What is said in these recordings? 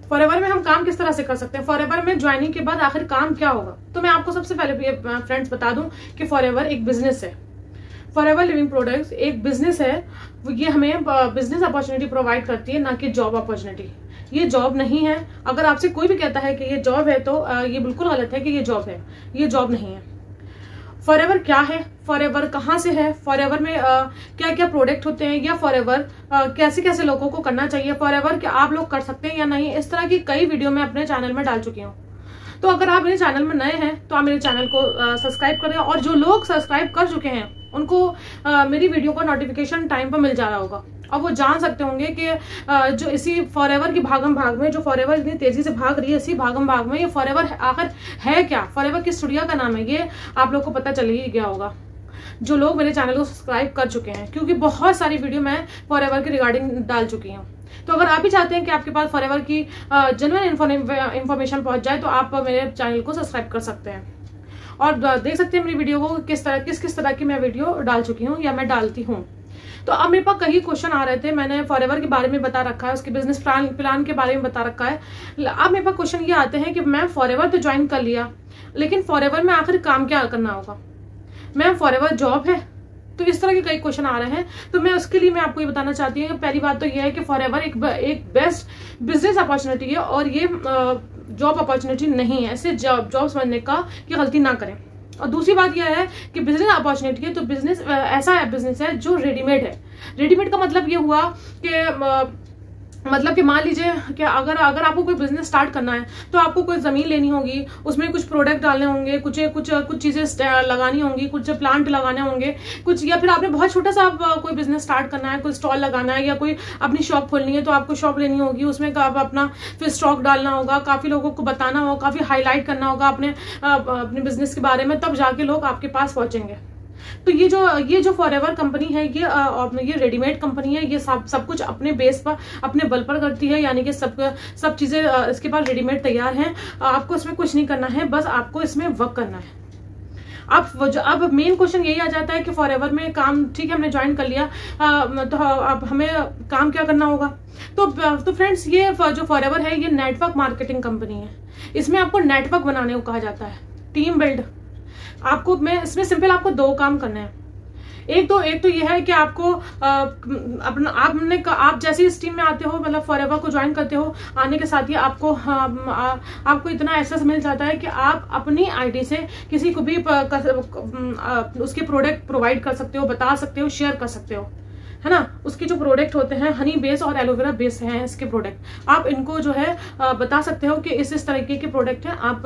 Forever में हम काम किस तरह से कर सकते हैं, फॉरएवर में ज्वाइनिंग के बाद आखिर काम क्या होगा। तो मैं आपको सबसे पहले फ्रेंड्स बता दूं कि फॉरएवर एक बिजनेस है। फॉरएवर लिविंग प्रोडक्ट्स एक बिजनेस है, ये हमें बिजनेस अपॉर्चुनिटी प्रोवाइड करती है, ना कि जॉब अपॉर्चुनिटी। ये जॉब नहीं है। अगर आपसे कोई भी कहता है कि ये जॉब है तो ये बिल्कुल गलत है कि ये जॉब है, ये जॉब नहीं है। फॉरएवर क्या है, फॉरएवर कहाँ से है, फॉरएवर में क्या क्या प्रोडक्ट होते हैं, या फॉरएवर कैसे कैसे लोगों को करना चाहिए, फॉरएवर क्या आप लोग कर सकते हैं या नहीं, इस तरह की कई वीडियो मैं अपने चैनल में डाल चुकी हूँ। तो अगर आप मेरे चैनल में नए हैं तो आप मेरे चैनल को सब्सक्राइब करें, और जो लोग सब्सक्राइब कर चुके हैं उनको मेरी वीडियो का नोटिफिकेशन टाइम पर मिल जा रहा होगा, और वो जान सकते होंगे कि जो इसी फॉरएवर की भागम भाग में, जो फॉरएवर इतनी तेजी से भाग रही है, इसी भागम भाग में ये फॉरएवर आखिर है क्या, फॉरएवर किस चिड़िया का नाम है, ये आप लोग को पता चल ही गया होगा जो लोग मेरे चैनल को सब्सक्राइब कर चुके हैं, क्योंकि बहुत सारी वीडियो मैं फॉरएवर के रिगार्डिंग डाल चुकी हूँ। तो अगर आप भी चाहते हैं कि आपके पास फॉरएवर की जेन्युइन इंफॉर्मेशन पहुंच जाए तो आप मेरे चैनल को सब्सक्राइब कर सकते हैं और देख सकते हैं मेरी वीडियो को किस तरह की मैं वीडियो डाल चुकी हूँ या मैं डालती हूँ। तो अब मेरे पास कई क्वेश्चन आ रहे थे, मैंने फॉरएवर के बारे में बता रखा है, उसके बिजनेस प्लान के बारे में बता रखा है। अब मेरे पास क्वेश्चन ये आते हैं कि मैं फॉरएवर तो ज्वाइन कर लिया, लेकिन फॉरएवर में आखिर काम क्या करना होगा, मैम फॉरएवर जॉब है। तो इस तरह के कई क्वेश्चन आ रहे हैं। तो मैं उसके लिए मैं आपको ये बताना चाहती हूँ कि पहली बात तो ये है कि फॉरएवर एक बेस्ट बिजनेस अपॉर्चुनिटी है, और ये जॉब अपॉर्चुनिटी नहीं है। ऐसे जॉब समझने का ये गलती ना करें। और दूसरी बात यह है कि बिजनेस अपॉर्चुनिटी है तो बिजनेस ऐसा है, बिजनेस है जो रेडीमेड है। रेडीमेड का मतलब ये हुआ कि मान लीजिए कि अगर आपको कोई बिजनेस स्टार्ट करना है तो आपको कोई जमीन लेनी होगी, उसमें कुछ प्रोडक्ट डालने होंगे, कुछ चीजें लगानी होंगी, कुछ प्लांट लगाने होंगे, कुछ, या फिर आपने बहुत छोटा सा कोई बिजनेस स्टार्ट करना है, कोई स्टॉल लगाना है या कोई अपनी शॉप खोलनी है तो आपको शॉप लेनी होगी, उसमें अपना फिर स्टॉक डालना होगा, काफी लोगों को बताना होगा, काफी हाईलाइट करना होगा अपने बिजनेस के बारे में, तब जाके लोग आपके पास पहुंचेंगे। तो ये जो फॉरएवर कंपनी है ये रेडीमेड कंपनी है, ये सब कुछ अपने बेस पर, अपने बल पर करती है, यानी कि सब चीजें इसके पास रेडीमेड तैयार हैं। आपको इसमें कुछ नहीं करना है, बस आपको इसमें वर्क करना है। अब मेन क्वेश्चन यही आ जाता है कि फॉरएवर में काम, ठीक है हमने ज्वाइन कर लिया, तो अब हमें काम क्या करना होगा। तो फ्रेंड्स, ये जो फॉरएवर है ये नेटवर्क मार्केटिंग कंपनी है। इसमें आपको नेटवर्क बनाने को कहा जाता है, टीम बिल्ड। इसमें सिंपल आपको 2 काम करने हैं। एक तो ये है कि आपको आप जैसे इस टीम में आते हो, मतलब फॉरएवर को ज्वाइन करते हो, आने के साथ ही आपको इतना एहसास मिल जाता है कि आप अपनी आईडी से किसी को भी उसके प्रोडक्ट प्रोवाइड कर सकते हो, बता सकते हो, शेयर कर सकते हो, है ना। उसके जो प्रोडक्ट होते हैं हनी बेस और एलोवेरा बेस हैं इसके प्रोडक्ट, आप इनको जो है बता सकते हो कि इस तरीके के प्रोडक्ट हैं। आप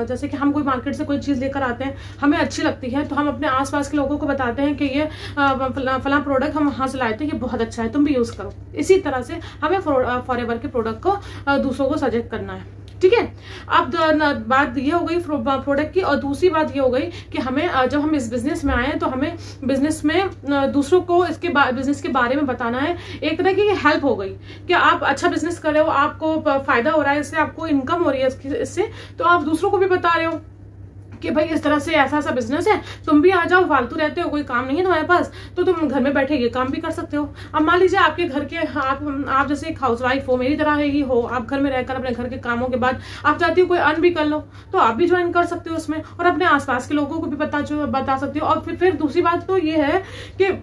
जैसे कि हम कोई मार्केट से कोई चीज लेकर आते हैं, हमें अच्छी लगती है, तो हम अपने आसपास के लोगों को बताते हैं कि ये फला प्रोडक्ट हम वहां से लाए थे, ये बहुत अच्छा है, तुम भी यूज करो। इसी तरह से हमें फॉरएवर के प्रोडक्ट को दूसरों को सजेस्ट करना है, ठीक है। अब बात ये हो गई प्रोडक्ट की, और दूसरी बात ये हो गई कि हमें जब हम इस बिजनेस में आए तो हमें बिजनेस में दूसरों को इसके बिजनेस के बारे में बताना है। एक तरह की हेल्प हो गई कि आप अच्छा बिजनेस कर रहे हो, आपको फायदा हो रहा है, इससे आपको इनकम हो रही है इससे, तो आप दूसरों को भी बता रहे हो कि भाई इस तरह से ऐसा बिजनेस है, तुम भी आ जाओ, फालतू रहते हो, कोई काम नहीं है तुम्हारे पास, तो तुम घर में बैठे ये काम भी कर सकते हो। अब मान लीजिए आपके घर के आप जैसे एक हाउसवाइफ हो, मेरी तरह ही हो, आप घर में रहकर अपने घर के कामों के बाद आप चाहती हो कोई अर्न भी कर लो, तो आप भी ज्वाइन कर सकते हो उसमें, और अपने आसपास के लोगों को भी बता सकते हो। और फिर दूसरी बात तो ये है कि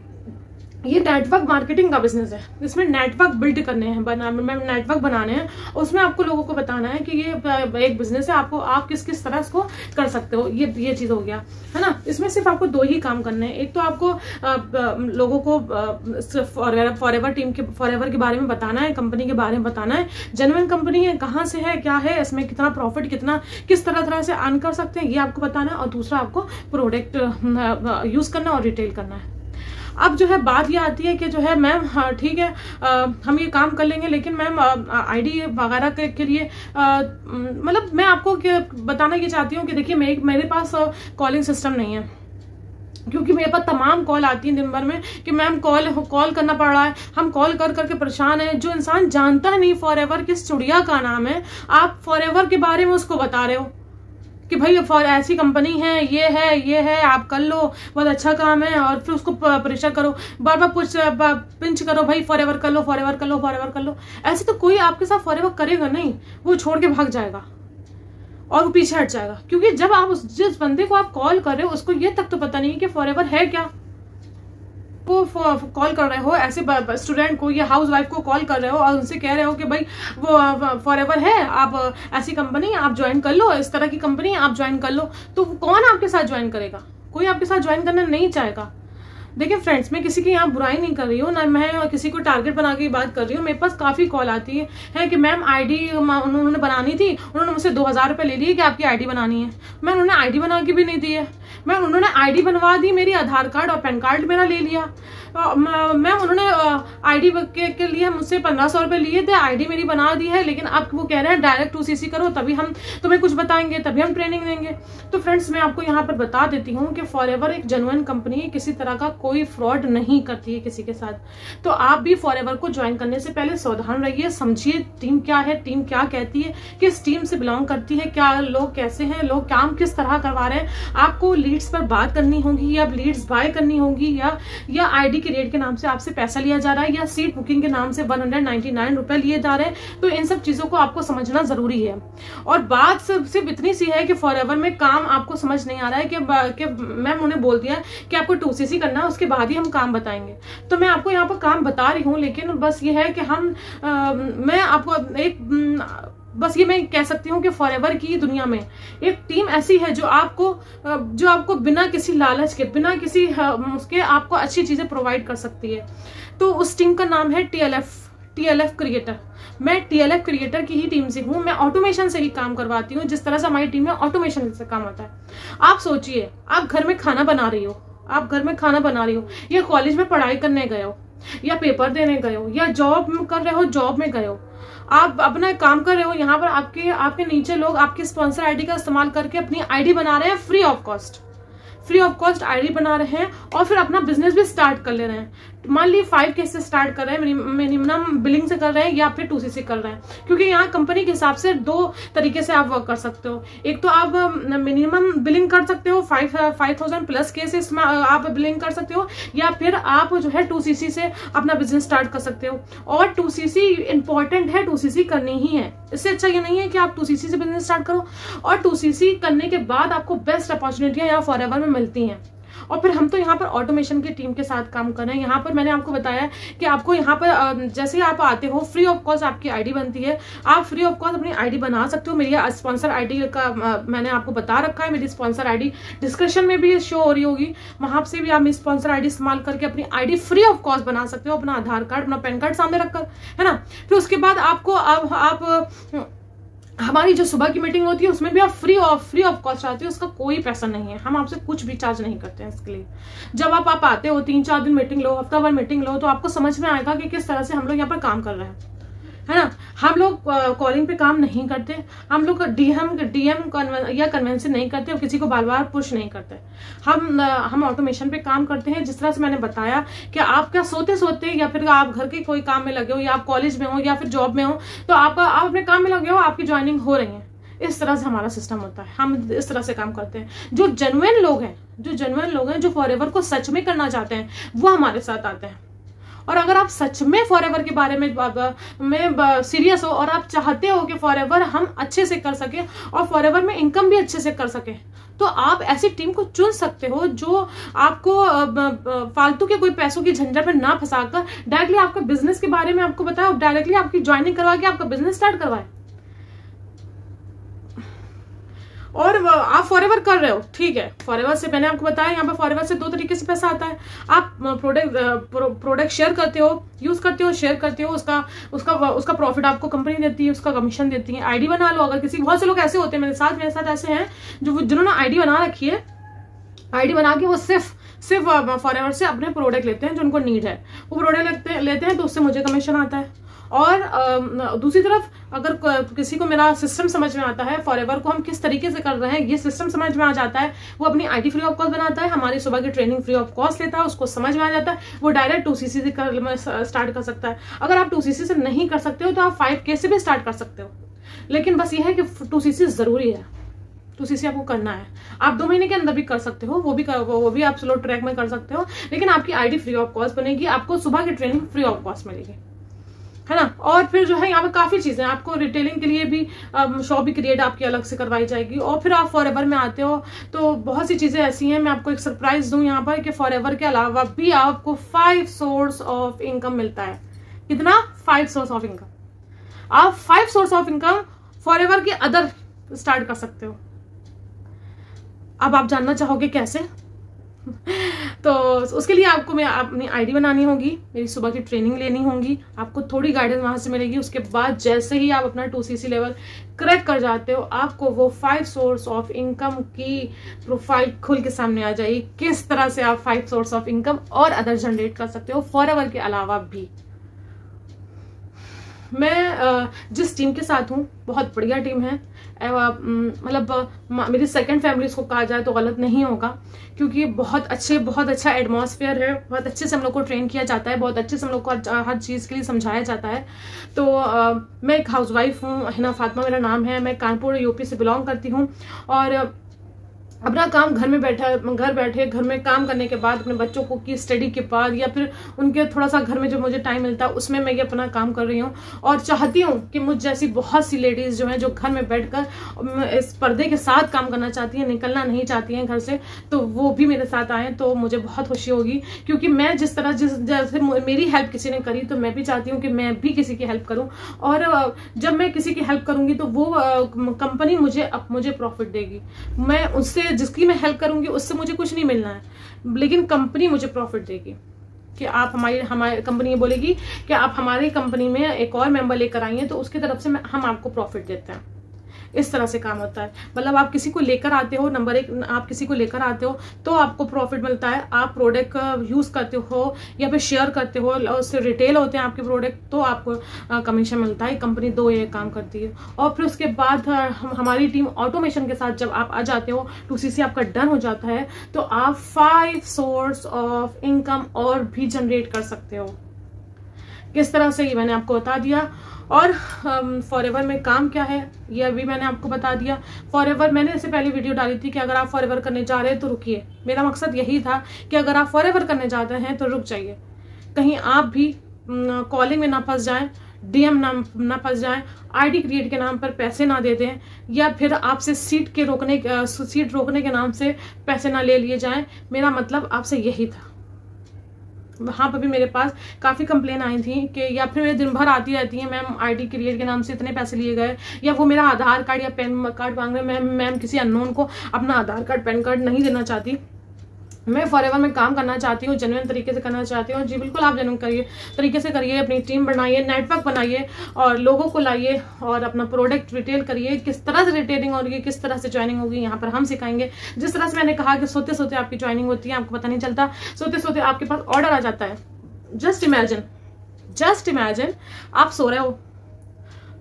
ये नेटवर्क मार्केटिंग का बिजनेस है, इसमें नेटवर्क बिल्ड करने हैं, नेटवर्क बनाने हैं, उसमें आपको लोगों को बताना है कि ये एक बिजनेस है, आप किस तरह इसको कर सकते हो। ये चीज हो गया, है ना। इसमें सिर्फ आपको 2 ही काम करने हैं। एक तो आपको लोगों को फॉरएवर के बारे में बताना है, कंपनी के बारे में बताना है, जेन्युइन कंपनी है, कहाँ से है, क्या है, इसमें कितना प्रॉफिट, किस तरह से अर्न कर सकते हैं, ये आपको बताना है। और दूसरा आपको प्रोडक्ट यूज करना और रिटेल करना है। अब जो है बात ये आती है कि जो है मैम, हाँ ठीक है, हम ये काम कर लेंगे, लेकिन मैम आईडी वगैरह के लिए मतलब मैं आपको बताना ये चाहती हूँ कि देखिए मेरे पास कॉलिंग सिस्टम नहीं है, क्योंकि मेरे पास तमाम कॉल आती है दिन भर में कि मैम कॉल करना पड़ रहा है, हम कॉल कर करके परेशान है। जो इंसान जानता नहीं फॉरएवर किस चिड़िया का नाम है, आप फॉरएवर के बारे में उसको बता रहे हो कि भाई ऐसी कंपनी है, ये है, आप कर लो, बहुत अच्छा काम है, और फिर उसको प्रेशर करो, बार बार पिंच करो, भाई फॉरएवर कर लो, फॉरएवर कर लो, फॉरएवर कर लो। ऐसे तो कोई आपके साथ फॉरएवर करेगा नहीं, वो छोड़ के भाग जाएगा और वो पीछे हट जाएगा। क्योंकि जब आप जिस बंदे को आप कॉल कर रहे हो उसको ये तक तो पता नहीं कि फॉरएवर है क्या। को कॉल कर रहे हो ऐसे स्टूडेंट को या हाउस वाइफ को कॉल कर रहे हो और उनसे कह रहे हो कि भाई वो फॉरएवर है, आप ऐसी कंपनी आप ज्वाइन कर लो, इस तरह की कंपनी आप ज्वाइन कर लो, तो कौन आपके साथ ज्वाइन करेगा? कोई आपके साथ ज्वाइन करना नहीं चाहेगा। देखिए फ्रेंड्स, मैं किसी की यहाँ बुराई नहीं कर रही हूँ, ना मैं किसी को टारगेट बना के बात कर रही हूँ। मेरे पास काफी कॉल आती है कि मैम आईडी उन्होंने बनानी थी, उन्होंने मुझसे 2000 रुपये ले लिए कि आपकी आईडी बनानी है। मैं उन्होंने आईडी बना के भी नहीं दी है। मैं उन्होंने आईडी बनवा दी, मेरी आधार कार्ड और पैन कार्ड मेरा ले लिया। मैम उन्होंने आईडी के लिए मुझसे 1500 रुपये लिए थे, आईडी मेरी बना दी है, लेकिन अब वो कह रहे हैं डायरेक्ट 2CC करो तभी हम तुम्हें कुछ बताएंगे, तभी हम ट्रेनिंग देंगे। तो फ्रेंड्स, मैं आपको यहाँ पर बता देती हूँ कि फॉरएवर एक जेन्युइन कंपनी है, किसी तरह का कोई फ्रॉड नहीं करती है किसी के साथ। तो आप भी फॉरएवर को ज्वाइन करने से पहले सावधान रहिए, समझिए टीम क्या है, टीम क्या कहती है, किस टीम से बिलोंग करती है, क्या लोग कैसे हैं, लोग काम किस तरह करवा रहे हैं। आपको लीड्स पर बात करनी होगी या लीड्स बाय करनी होगी, या आईडी के रेट के नाम से आपसे पैसा लिया जा रहा है, या सीट बुकिंग के नाम से 199 रुपए लिए जा रहे हैं। तो इन सब चीजों को आपको समझना जरूरी है। और बात सिर्फ इतनी सी है कि फॉरएवर में काम आपको समझ नहीं आ रहा है कि मैम उन्हें बोल दिया कि आपको 2CC करना है, उसके बाद ही हम काम बताएंगे। तो मैं आपको यहाँ पर काम बता रही हूँ, लेकिन बस ये है कि मैं आपको बस ये मैं कह सकती हूँ कि फॉरएवर की दुनिया में एक टीम ऐसी है जो आपको बिना किसी लालच के, बिना किसी उसके आपको अच्छी चीजें प्रोवाइड कर सकती है। तो उस टीम का नाम है TLF क्रिएटर। मैं TLF क्रिएटर की ही टीम से हूँ। मैं ऑटोमेशन से ही काम करवाती हूँ, जिस तरह से हमारी टीम में ऑटोमेशन से काम आता है। आप सोचिए, आप घर में खाना बना रही हो, या कॉलेज में पढ़ाई करने गए हो, या पेपर देने गए हो, या जॉब कर रहे हो, जॉब में गए हो, आप अपना काम कर रहे हो। यहाँ पर आपके नीचे लोग आपकी स्पॉन्सर आईडी का इस्तेमाल करके अपनी आईडी बना रहे हैं, फ्री ऑफ कॉस्ट आईडी बना रहे हैं, और फिर अपना बिजनेस भी स्टार्ट कर ले रहे हैं। मान ली 5K से स्टार्ट कर रहे हैं, मिनिमम बिलिंग से कर रहे हैं, या फिर 2CC कर रहे हैं। क्योंकि यहाँ कंपनी के हिसाब से 2 तरीके से आप वर्क कर सकते हो। एक तो आप मिनिमम बिलिंग कर सकते हो 5000 प्लस केसेस में आप बिलिंग कर सकते हो, या फिर आप जो है 2CC से अपना बिजनेस स्टार्ट कर सकते हो। और 2CC इंपॉर्टेंट है, 2CC करनी ही है। इससे अच्छा ये नहीं है कि आप 2CC से बिजनेस स्टार्ट करो, और 2CC करने के बाद आपको बेस्ट अपॉर्चुनिटियां यहाँ फॉरएवर में मिलती हैं। और फिर हम तो यहाँ पर ऑटोमेशन की टीम के साथ काम कर रहे हैं। यहाँ पर मैंने आपको बताया कि आपको यहाँ पर जैसे आप आते हो, फ्री ऑफ कॉस्ट आपकी आईडी बनती है। आप फ्री ऑफ कॉस्ट अपनी आईडी बना सकते हो। मेरी स्पॉन्सर आईडी का मैंने आपको बता रखा है, मेरी स्पॉन्सर आईडी डिस्क्रिप्शन में भी शो हो रही होगी, वहां से भी आप मेरी स्पॉन्सर आईडी इस्तेमाल करके अपनी आईडी फ्री ऑफ कॉस्ट बना सकते हो, अपना आधार कार्ड, अपना पैन कार्ड सामने रखकर, है ना। फिर उसके बाद आपको आप हमारी जो सुबह की मीटिंग होती है उसमें भी आप फ्री ऑफ कॉस्ट आते हो, उसका कोई पैसा नहीं है, हम आपसे कुछ भी चार्ज नहीं करते हैं इसके लिए। जब आप आते हो, 3-4 दिन मीटिंग लो, हफ्ता भर मीटिंग लो, तो आपको समझ में आएगा कि किस तरह से हम लोग यहाँ पर काम कर रहे हैं, है ना। हम लोग कॉलिंग पे काम नहीं करते, हम लोग DM या कन्वेंशन नहीं करते, और किसी को बार बार पुश नहीं करते। हम ऑटोमेशन पे काम करते हैं। जिस तरह से मैंने बताया कि आप क्या सोते या फिर आप घर के कोई काम में लगे हो, या आप कॉलेज में हो, या फिर जॉब में हो, तो आप अपने काम में लगे हो, आपकी ज्वाइनिंग हो रही है। इस तरह से हमारा सिस्टम होता है, हम इस तरह से काम करते हैं। जो जेन्युइन लोग हैं, जो फॉरएवर को सच में करना चाहते हैं, वो हमारे साथ आते हैं। और अगर आप सच में फॉरएवर के बारे में सीरियस हो, और आप चाहते हो कि फॉरएवर हम अच्छे से कर सके और फॉरएवर में इनकम भी अच्छे से कर सके, तो आप ऐसी टीम को चुन सकते हो जो आपको फालतू के कोई पैसों की झंझट में ना फंसाकर डायरेक्टली आपका बिजनेस के बारे में आपको बताए, डायरेक्टली आपकी ज्वाइनिंग करवा के आपका बिजनेस स्टार्ट करवाए। और आप फॉरएवर कर रहे हो, ठीक है। फॉरएवर से मैंने आपको बताया, यहाँ पे फॉरएवर से 2 तरीके से पैसा आता है। आप प्रोडक्ट शेयर करते हो, यूज करते हो, शेयर करते हो, उसका प्रॉफिट आपको कंपनी देती है, उसका कमीशन देती है। आईडी बना लो। अगर बहुत से लोग ऐसे होते हैं, मेरे साथ ऐसे हैं जिन्होंने आईडी बना रखी है, आईडी बना के वो सिर्फ फॉरएवर से अपने प्रोडक्ट लेते हैं जो उनको नीड है, वो प्रोडक्ट लेते हैं, तो उससे मुझे कमीशन आता है। और दूसरी तरफ अगर किसी को मेरा सिस्टम समझ में आता है, फॉरएवर को हम किस तरीके से कर रहे हैं ये सिस्टम समझ में आ जाता है, वो अपनी आईडी फ्री ऑफ कॉस्ट बनाता है, हमारी सुबह की ट्रेनिंग फ्री ऑफ कॉस्ट लेता है, उसको समझ में आ जाता है, वो डायरेक्ट 2CC से स्टार्ट कर सकता है। अगर आप 2CC से नहीं कर सकते हो तो आप 5K से भी स्टार्ट कर सकते हो, लेकिन बस ये है कि 2CC जरूरी है। 2cc आपको करना है। आप 2 महीने के अंदर भी कर सकते हो, वो भी आप स्लो ट्रैक में कर सकते हो, लेकिन आपकी आईडी फ्री ऑफ कॉस्ट बनेगी, आपको सुबह की ट्रेनिंग फ्री ऑफ कॉस्ट मिलेगी, है ना। और फिर जो है यहाँ पे काफी चीजें, आपको रिटेलिंग के लिए भी शॉप भी क्रिएट आपकी अलग से करवाई जाएगी। और फिर आप फॉरएवर में आते हो तो बहुत सी चीजें ऐसी हैं, मैं आपको एक सरप्राइज दूं यहाँ पर कि फॉरएवर के अलावा भी आपको 5 सोर्स ऑफ इनकम मिलता है। कितना? 5 सोर्स ऑफ इनकम। आप 5 सोर्स ऑफ इनकम फॉरएवर के अदर स्टार्ट कर सकते हो। अब आप जानना चाहोगे कैसे? तो उसके लिए आपको मैं अपनी आईडी बनानी होगी, मेरी सुबह की ट्रेनिंग लेनी होगी, आपको थोड़ी गाइडेंस वहां से मिलेगी। उसके बाद जैसे ही आप अपना 2cc लेवल क्रैक कर जाते हो, आपको वो 5 सोर्स ऑफ इनकम की प्रोफाइल खुल के सामने आ जाएगी, किस तरह से आप 5 सोर्स ऑफ इनकम और अदर जनरेट कर सकते हो फॉरएवर के अलावा भी। मैं जिस टीम के साथ हूँ, बहुत बढ़िया टीम है, मतलब मेरी सेकंड फैमिली इसको कहा जाए तो गलत नहीं होगा, क्योंकि बहुत अच्छा एटमॉस्फेयर है, बहुत अच्छे से हम लोग को ट्रेन किया जाता है, बहुत अच्छे से हम लोग को हर चीज़ के लिए समझाया जाता है। तो मैं एक हाउसवाइफ हूँ, हिना फातिमा मेरा नाम है, मैं कानपुर यूपी से बिलोंग करती हूँ, और अपना काम घर बैठे घर में काम करने के बाद, अपने बच्चों को की स्टडी के बाद, या फिर उनके थोड़ा सा घर में जो मुझे टाइम मिलता है उसमें मैं ये अपना काम कर रही हूँ। और चाहती हूँ कि मुझ जैसी बहुत सी लेडीज जो हैं, जो घर में बैठकर इस पर्दे के साथ काम करना चाहती हैं, निकलना नहीं चाहती हैं घर से, तो वो भी मेरे साथ आए तो मुझे बहुत खुशी होगी। क्योंकि मैं जैसे मेरी हेल्प किसी ने करी, तो मैं भी चाहती हूँ कि मैं भी किसी की हेल्प करूँ, और जब मैं किसी की हेल्प करूंगी तो वो कंपनी मुझे प्रॉफिट देगी। मैं उससे, जिसकी मैं हेल्प करूंगी, उससे मुझे कुछ नहीं मिलना है, लेकिन कंपनी मुझे प्रॉफिट देगी कि आप हमारी कंपनी ये बोलेगी कि आप हमारी कंपनी में एक और मेंबर लेकर आइए, तो उसकी तरफ से हम आपको प्रॉफिट देते हैं। इस तरह से काम होता है। मतलब आप किसी को लेकर आते हो, नंबर 1 आप किसी को लेकर आते हो तो आपको प्रॉफिट मिलता है। आप प्रोडक्ट यूज करते हो या फिर शेयर करते हो, उससे रिटेल होते हैं आपके प्रोडक्ट, तो आपको कमीशन मिलता है। कंपनी 2 ये काम करती है। और फिर उसके बाद हमारी टीम ऑटोमेशन के साथ जब आप आ जाते हो, 2cc आपका डन हो जाता है, तो आप 5 सोर्स ऑफ इनकम और भी जनरेट कर सकते हो। किस तरह से, ये मैंने आपको बता दिया। और फॉरएवर में काम क्या है ये अभी मैंने आपको बता दिया। फॉरएवर मैंने इससे पहले वीडियो डाली थी कि अगर आप फॉरएवर करने जा रहे हैं तो रुकिए। मेरा मकसद यही था कि अगर आप फॉरएवर करने जाते हैं तो रुक जाइए, कहीं आप भी कॉलिंग में ना फंस जाएं, डीएम ना फंस जाएं, आईडी क्रिएट के नाम पर पैसे ना दे दें, या फिर आपसे सीट रोकने के नाम से पैसे ना ले लिए जाएं। मेरा मतलब आपसे यही था। वहां पर भी मेरे पास काफी कंप्लेन आई थी कि, या फिर मेरे दिन भर आती रहती है, मैम आईडी क्रिएट के नाम से इतने पैसे लिए गए, या वो मेरा आधार कार्ड या पैन कार्ड मांग रहे हैं। मैम किसी अननोन को अपना आधार कार्ड पैन कार्ड नहीं देना चाहती। मैं फॉरएवर में काम करना चाहती हूँ, जेन्युइन तरीके से करना चाहती हूँ। जी बिल्कुल, आप जेन्युइन तरीके से करिए, अपनी टीम बनाइए, नेटवर्क बनाइए और लोगों को लाइए और अपना प्रोडक्ट रिटेल करिए। किस तरह से रिटेलिंग होगी, किस तरह से ज्वाइनिंग होगी, यहाँ पर हम सिखाएंगे। जिस तरह से मैंने कहा कि सोते सोते आपकी ज्वाइनिंग होती है, आपको पता नहीं चलता, सोते सोते आपके पास ऑर्डर आ जाता है। जस्ट इमेजिन आप सो रहे हो,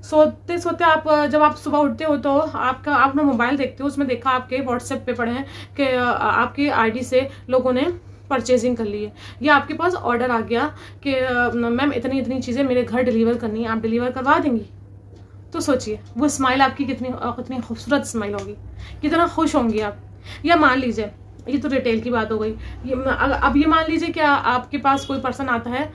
सोते सोते आप जब आप सुबह उठते हो तो आप अपना मोबाइल देखते हो, उसमें देखा आपके व्हाट्सएप पे पड़े हैं कि आपकी आईडी से लोगों ने परचेजिंग कर ली है, या आपके पास ऑर्डर आ गया कि मैम इतनी चीज़ें मेरे घर डिलीवर करनी है, आप डिलीवर करवा देंगी। तो सोचिए वो स्माइल आपकी कितनी खूबसूरत स्माइल होगी, कितना खुश होंगी आप। या मान लीजिए, ये तो रिटेल की बात हो गई, अब ये मान लीजिए कि आपके पास कोई पर्सन आता है,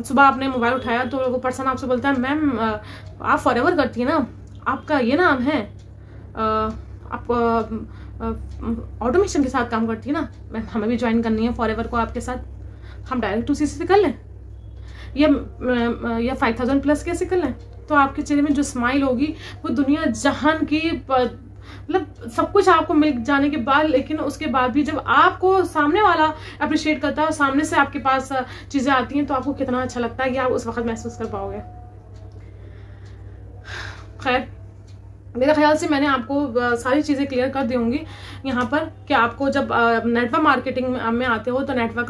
सुबह आपने मोबाइल उठाया तो वो पर्सन आपसे बोलता है मैम आप फॉरएवर करती है ना, आपका ये नाम है, आप ऑटोमेशन के साथ काम करती है ना, मैम हमें भी ज्वाइन करनी है फॉरएवर को आपके साथ, हम डायरेक्ट 2cc से कर लें या 5000 प्लस कैसे कर लें। तो आपके चेहरे में जो स्माइल होगी वो दुनिया जहान की, मतलब सब कुछ आपको मिल जाने के बाद, लेकिन उसके बाद भी जब आपको सामने वाला अप्रिशिएट करता है, सामने से आपके पास चीजें आती हैं, तो आपको कितना अच्छा लगता है कि आप उस वक्त महसूस कर पाओगे। खैर, मेरे ख्याल से मैंने आपको सारी चीजें क्लियर कर दी होंगी यहाँ पर कि आपको जब नेटवर्क मार्केटिंग में आते हो तो नेटवर्क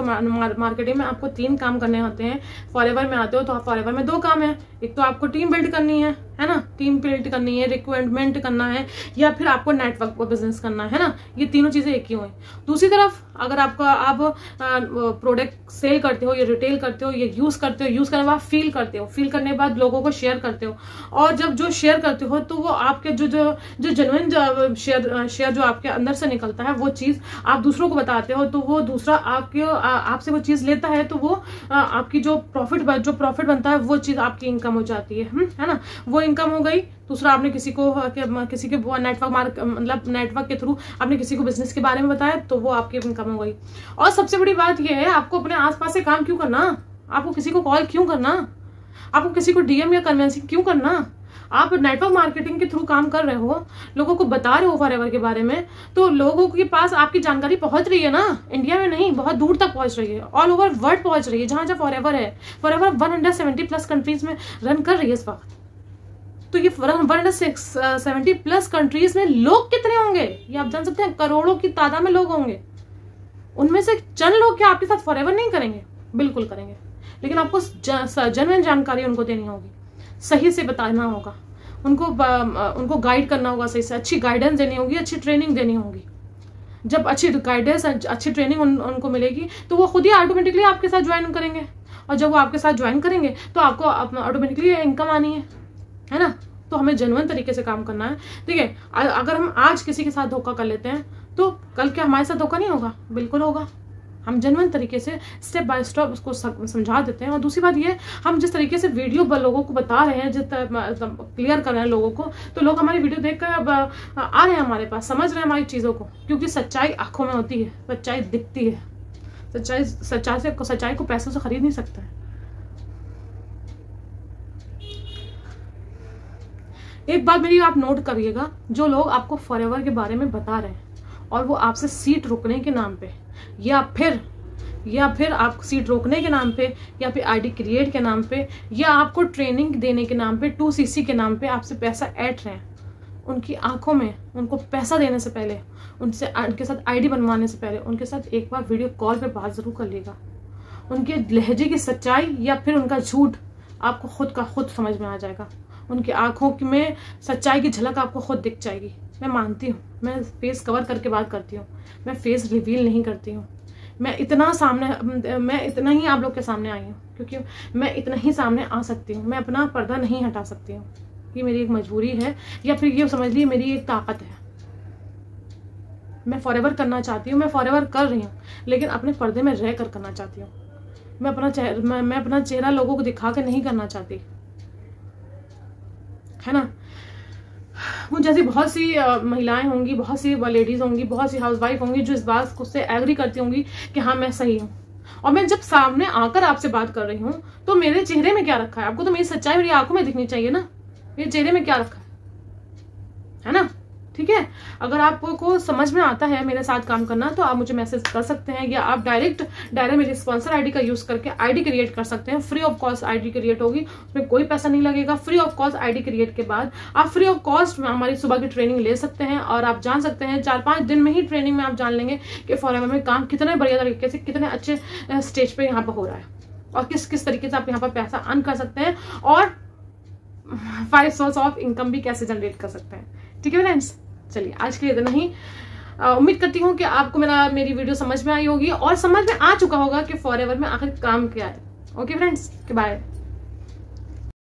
मार्केटिंग में आपको 3 काम करने होते हैं। फॉरएवर में आते हो तो फॉरएवर में 2 काम है, एक तो आपको टीम बिल्ड करनी है, है ना, टीम बिल्ड करनी है, रिक्वायरमेंट करना है, या फिर आपको नेटवर्क पर बिजनेस करना है ना, ये तीनों चीजें एक ही हुई। दूसरी तरफ अगर आप प्रोडक्ट सेल करते हो या रिटेल करते हो या यूज करते हो, यूज करने के बाद फील करते हो, फील करने के बाद लोगों को शेयर करते हो, और जब जो शेयर करते हो तो वो आपके जो जेन्युइन शेयर जो आपके अंदर से निकलता है, वो चीज आप दूसरों को बताते हो, तो वो दूसरा आपसे वो चीज लेता है, तो वो आपकी जो प्रॉफिट बनता है वो चीज आपकी इनकम हो जाती है ना, वो इनकम हो गई। दूसरा आपने किसी के नेटवर्क के थ्रू आपने किसी को बिजनेस के बारे में बताया, तो वो आपकी इनकम हो गई। और सबसे बड़ी बात यह है, आपको अपने आसपास से काम क्यों करना, आपको किसी को कॉल क्यों करना, आपको किसी को डीएम या कन्वेंसिंग क्यों करना। आप नेटवर्क मार्केटिंग के थ्रू काम कर रहे हो, लोगों को बता रहे हो फॉरएवर के बारे में, तो लोगों के पास आपकी जानकारी पहुंच रही है ना, इंडिया में नहीं, बहुत दूर तक पहुंच रही है, ऑल ओवर वर्ल्ड पहुंच रही है। जहां जहां फॉरएवर है, फॉरएवर 170+ कंट्रीज में रन कर रही है इस वक्त। तो ये 170+ कंट्रीज में लोग कितने होंगे ये आप जान सकते हैं, करोड़ों की तादाद में लोग होंगे। उनमें से चंद लोग क्या आपके साथ फॉरएवर नहीं करेंगे, बिल्कुल करेंगे, लेकिन आपको जेन्युइन जानकारी उनको देनी होगी, सही से बताना होगा, उनको गाइड करना होगा, सही से अच्छी गाइडेंस देनी होगी, अच्छी ट्रेनिंग देनी होगी। जब अच्छी गाइडेंस, अच्छी ट्रेनिंग उनको मिलेगी, तो वो खुद ही ऑटोमेटिकली आपके साथ ज्वाइन करेंगे, और जब वो आपके साथ ज्वाइन करेंगे तो आपको ऑटोमेटिकली इनकम आनी है ना। तो हमें जेन्युइन तरीके से काम करना है, ठीक है। अगर हम आज किसी के साथ धोखा कर लेते हैं, तो कल क्या हमारे साथ धोखा नहीं होगा, बिल्कुल होगा। हम जेन्युइन तरीके से स्टेप बाय स्टेप उसको समझा देते हैं। और दूसरी बात ये, हम जिस तरीके से वीडियो लोगों को बता रहे हैं, जिस क्लियर कर रहे हैं लोगों को, तो लोग हमारी वीडियो देखकर अब आ रहे हैं हमारे पास, समझ रहे हैं हमारी चीज़ों को, क्योंकि सच्चाई आंखों में होती है, सच्चाई दिखती है। सच्चाई को पैसों से खरीद नहीं सकता है। एक बात मेरी आप नोट करिएगा, जो लोग आपको फॉरएवर के बारे में बता रहे हैं और वो आपसे सीट रोकने के नाम पे, या फिर आप सीट रोकने के नाम पे, या फिर आईडी क्रिएट के नाम पे, या आपको ट्रेनिंग देने के नाम पे, 2CC के नाम पे आपसे पैसा ऐंठ रहे हैं, उनकी आंखों में, उनको पैसा देने से पहले, उनके साथ आईडी बनवाने से पहले, उनके साथ एक बार वीडियो कॉल पे बात जरूर कर लेगा। उनके लहजे की सच्चाई या फिर उनका झूठ आपको खुद का खुद समझ में आ जाएगा। उनकी आंखों में सच्चाई की झलक आपको खुद दिख जाएगी। मैं मानती हूँ, मैं फेस कवर करके बात करती हूँ, मैं फेस रिवील नहीं करती हूँ। मैं इतना ही आप लोग के सामने आई हूँ, क्योंकि मैं इतना ही सामने आ सकती हूँ। मैं अपना पर्दा नहीं हटा सकती हूँ, ये मेरी एक मजबूरी है, या फिर ये समझ लीजिए मेरी एक ताकत है। मैं फॉरएवर करना चाहती हूँ, मैं फॉरएवर कर रही हूँ, लेकिन अपने पर्दे में रह कर करना चाहती हूँ। मैं अपना चेहरा लोगों को दिखा कर नहीं करना चाहती, है ना। वो जैसी बहुत सी महिलाएं होंगी, बहुत सी लेडीज होंगी, बहुत सी हाउसवाइफ होंगी, जो इस बात को से एग्री करती होंगी कि हाँ मैं सही हूँ। और मैं जब सामने आकर आपसे बात कर रही हूँ, तो मेरे चेहरे में क्या रखा है, आपको तो मेरी सच्चाई मेरी आंखों में दिखनी चाहिए ना, मेरे चेहरे में क्या रखा है ना, ठीक है। अगर आपको समझ में आता है मेरे साथ काम करना, तो आप मुझे मैसेज कर सकते हैं, या आप डायरेक्ट मेरी स्पॉन्सर आईडी का यूज करके आईडी क्रिएट कर सकते हैं। Free of cost ID create होगी, उसमें कोई पैसा नहीं लगेगा। Free of cost ID create के बाद आप फ्री ऑफ कॉस्ट में हमारी सुबह की ट्रेनिंग ले सकते हैं, और आप जान सकते हैं 4-5 दिन में ही ट्रेनिंग में आप जान लेंगे कि फॉरएवर में काम कितने बढ़िया तरीके से, कितने अच्छे स्टेज पे यहाँ पर हो रहा है, और किस तरीके से आप यहाँ पर पैसा अर्न कर सकते हैं, और 5 सोर्स ऑफ इनकम भी कैसे जनरेट कर सकते हैं। ठीक है फ्रेंड्स, चलिए आज के लिए इतना ही। उम्मीद करती हूँ कि आपको मेरी वीडियो समझ में आई होगी, और समझ में आ चुका होगा कि फॉरएवर में आखिर काम क्या है। Okay friends, bye.